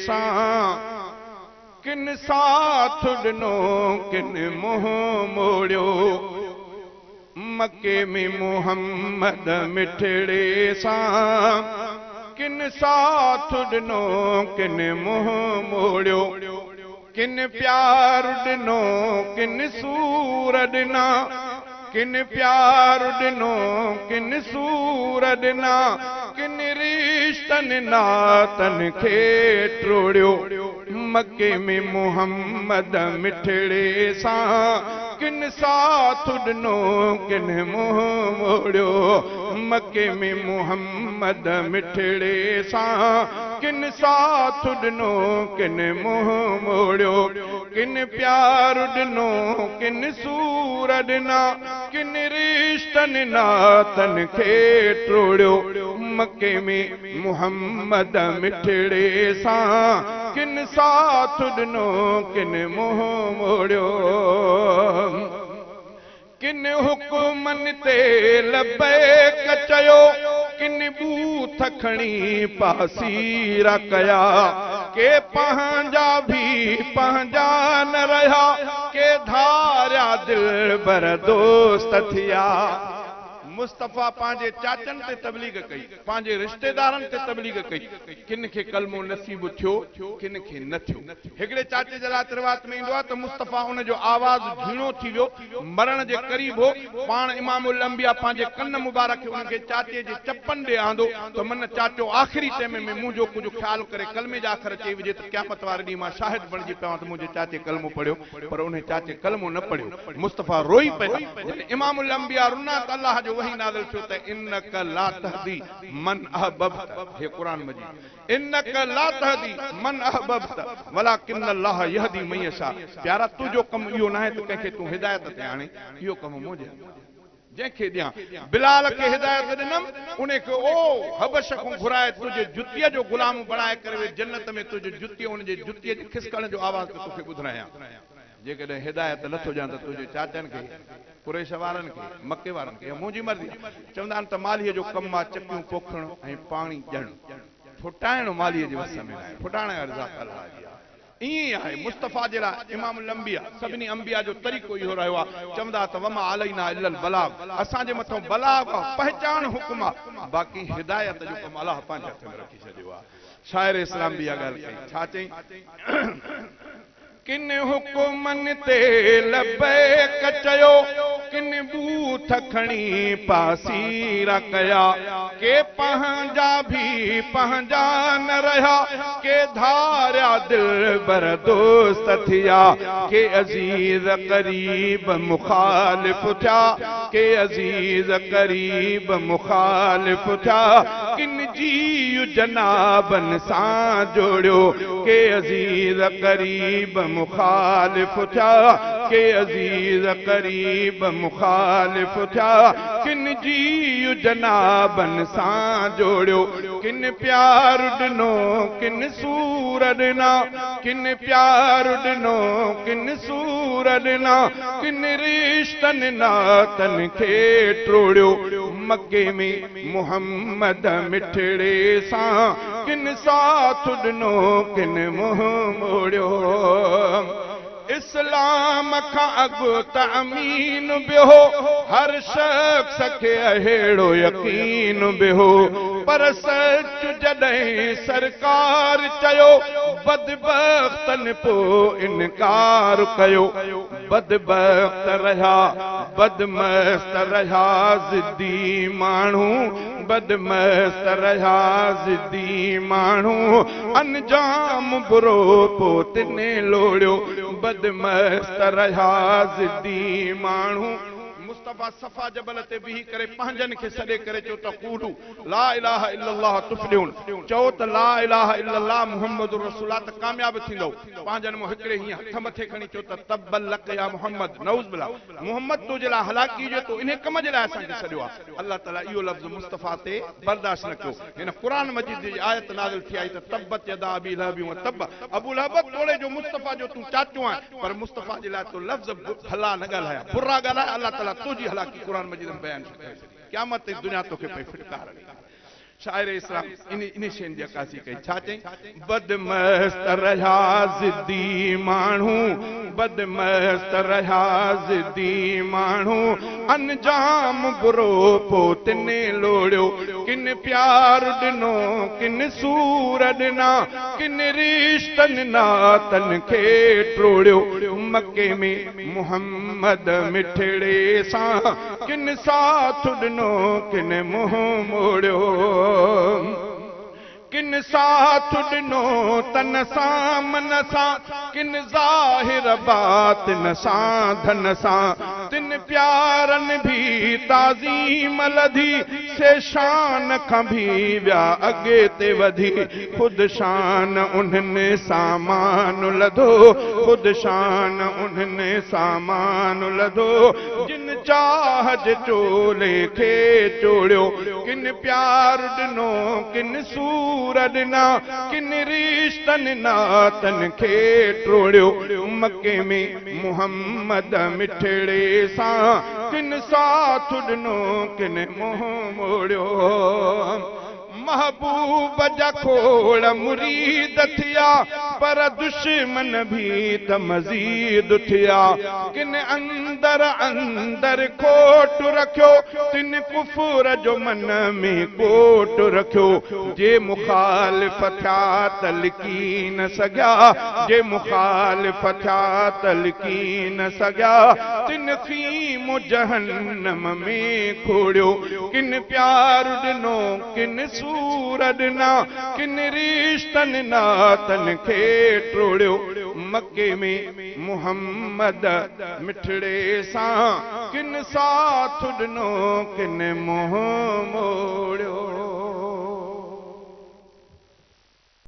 सां किन साथ ॾिनो किन मुंहुं मोड़ियो मके में मोहम्मद मिठड़े सां किन साथ ॾिनो किन मुंहुं मोड़ियो किन प्यार ॾिनो किन सूर ॾिना किन प्यार ॾिनो किन सूर ॾिना किन रिश्तनि नातनि खे टोड़ियो मके में मोहम्मद मिठड़े सां किन साथ ॾिनो किन मुंहुं मोड़ियो मके में मोहम्मद मिठड़े सां किन साथ ॾिनो किन मुंहुं मोड़ियो किन प्यार ॾिनो किन सूर ॾिना किन रिश्तनि नातनि खे टोड़ियो मके में मोहम्मद मिठड़े सां किन साथ ॾिनो किन मुंहुं मोड़ियो किन हुकुमनि ते लबैक चयो किन बूथ खणी पासीरा कया के पंहिंजा भी पंहिंजा न रहा के धारिया दिल बर दोस्त थिया मुस्तफ़ा पांजे चाचन ते तबलीग कई पांजे रिश्तेदारन ते तबलीग कई किन खे कलमो नसीब थियो किन खे न थियो हिकड़े चाचे जे लाइ तिरवात में इंदो त मुस्तफ़ा उन जो आवाज झीणो थी वियो मरण जे करीब हो पाण इमामुल अंबिया पांजे कन मुबारक उन खे चाचे जे चपन दे आंदो तो मन चाचो आखिरी टाइम में मुंजो कुछ ख्याल करे कलमे जा अखर चई विजे त क़यामत वारे दी मां शाहिद बणजी पवां त मुंजे चाचे कलमो पढ़ियो पर उन्हें चाचे कलमो न पढ़ियो मुस्तफ़ा रोई पिया इमामुल अंबिया रुना त अल्लाह जो नाज़िल थियो त इन्नक ला तहदी मन अहबब्त हे कुरान मजीद इन्नक ला तहदी मन अहबब्त वलाकिन अल्लाह यहदी मन यशा प्यारा तू जो कम इहो न आहे त कंहिंखे तू हिदायत ते आणे इहो कम मुंहिंजे जंहिंखे ॾियां बिलाल खे हिदायत ॾिनम उन खे ओ हबश खां घुराए तुंहिंजे जुतीअ जो गुलाम बणाए करे जन्नत में तुंहिंजे जुतीअ उन जे जुतीअ जे खिसकण जो आवाज़ तोखे ॿुधायां जेकॾहिं हिदायत नथो ॾियां त तुंहिंजे चाचनि खे कुरैश वारनि खे मके वारनि खे मुंहिंजी मर्ज़ी चवंदा आहिनि त मालीअ जो कमु आहे चकियूं पोखणु ऐं पाणी ॾियणु फुटाइणु मालीअ जे वस में आहे फुटाइण जो ज़ात अल्लाह जी आहे ईअं आहे मुस्तफ़ा जे लाइ इमामुल अंबिया सभिनी अंबिया जो तरीक़ो इहो रहियो आहे चवंदा त वमा अलैना इल्लल बलाग असांजे मथां बलाग आहे पहचान हुकुम आहे बाक़ी हिदायत जो कमु अलाह पंहिंजे हथ में रखी छॾियो आहे शाइर इस्लाम बि इहा ॻाल्हि कई छा चई किन हुकुमनि ते लबैक चयो किन बूथ खणी पासीरा कया के पंहिंजा भी पंहिंजा न रहा के धारिया दिल बर दोस्त थिया के अजीज करीब मुखालिफ था के अजीज करीब मुखालिफ था किन जी जनाबन सां जोड़ियो के अजीज करीब मुखालिफ था के अजीज करीब मुखालिफ था किन जी जनाबन सां जोड़ियो किन प्यार ॾिनो किन सूर ॾिना किन प्यार ॾिनो किन सूर ॾिना किन रिश्तनि नातनि खे टोड़ियो मके में मोहम्मद मिठड़े सां किन साथ ॾिनो किन मुंहुं मोड़ियो इस्लाम खां अॻु त अमीन बि हो हर शख्स खे अहिड़ो यकीन बि हो पर सच जॾहिं सरकार चयो बदबख्तनि पोइ इनकार कयो बदबख्त रहिया बदमस्त रहिया ज़िद्दी माण्हू बदमस्त रहिया ज़िद्दी माण्हू अंजाम बुरो पोइ तिने लोड़ियो बदमस्त रहिया ज़िद्दी माण्हू मुस्तफ़ा सफ़ा जबल ते बीही करे पंहिंजनि खे सॾे करे चयो त कूलू ला इलाहा इल्लल्लाह तुफ़्लिहून चओ त ला इलाहा इल्लल्लाह मुहम्मदुर रसूलुल्लाह त कामयाब थींदो पंहिंजनि में हिकिड़े हीअं हथ मथे खणी चयो त तब्बल लक या मुहम्मद नऊज़ बिल्लाह मुहम्मद तो जे लाइ हलाकी हुजे तो इन कम जे लाइ असांखे सॾियो आहे अल्लाह ताला इहो लफ़्ज़ मुस्तफ़ा ते बर्दाश्त न कयो हिन क़ुरान मजीद जी आयत नाज़िल थी आई त तब्बत यदा अबी लहब व तब अबू लहब तोड़े जो मुस्तफ़ा जो तूं चाचो आहे पर मुस्तफ़ा जे लाइ तो लफ़्ज़ भला न ॻाल्हाया बुरा ॻाल्हाए अल्लाह ताला तुझी हलाकी कुरान मजीद में बयान करे क़यामत ते दुनिया तोखे पे फिटकार शायर इस्लाम इन शेन जी अक्कासी कई छा चई बदमस्त रहा ज़िद्दी माण्हू बदमस्त रहा ज़िद्दी माण्हू अंजाम बुरो पोतने लोड़ियो किन प्यार ॾिनो किन सूर ॾिना किन रिश्तनि नातनि खे टोड़ियो मके में मुहम्मद मिठड़े सां किन साथ ॾिनो किन मुंहुं मोड़ियो किन साथ ॾिनो तन सां मन सां किन ज़ाहिर बातिन सां धन सां तिन प्यारनि भी ताज़ीम लधी से शान खां भी विया अॻिते वधी ख़ुदि शान उन्हनि सामान लधो ख़ुदि शान उन्हनि सामान लधो जिन चाह जे चोले खे चोड़ियो किन प्यार ॾिनो किन सूर ॾिना किन रिश्तनि नातनि खे टोड़ियो मके में मुहम्मद मिठड़े सां किन साथ ॾिनो किन मुंहुं मोड़ियो महबूब जा खोड़ मुरीद थिया पर दुश्मन भी त मज़ीद थिया किन अंदर अंदर खोट रखियो तिन कुफर जो मन में कोट रखियो जे मुखालिफ थिया त लिकी न सघिया जे मुखालिफ थिया त लिकी न सघिया तिन ख़ीम जहन्नम में खोड़ियो किन प्यार ॾिनो किन सूर ॾिना किन रिश्तनि नातनि खे टोड़ियो मके में मुहम्मद मिठड़े सां किन साथ ॾिनो किन मुंहुं मोड़ियो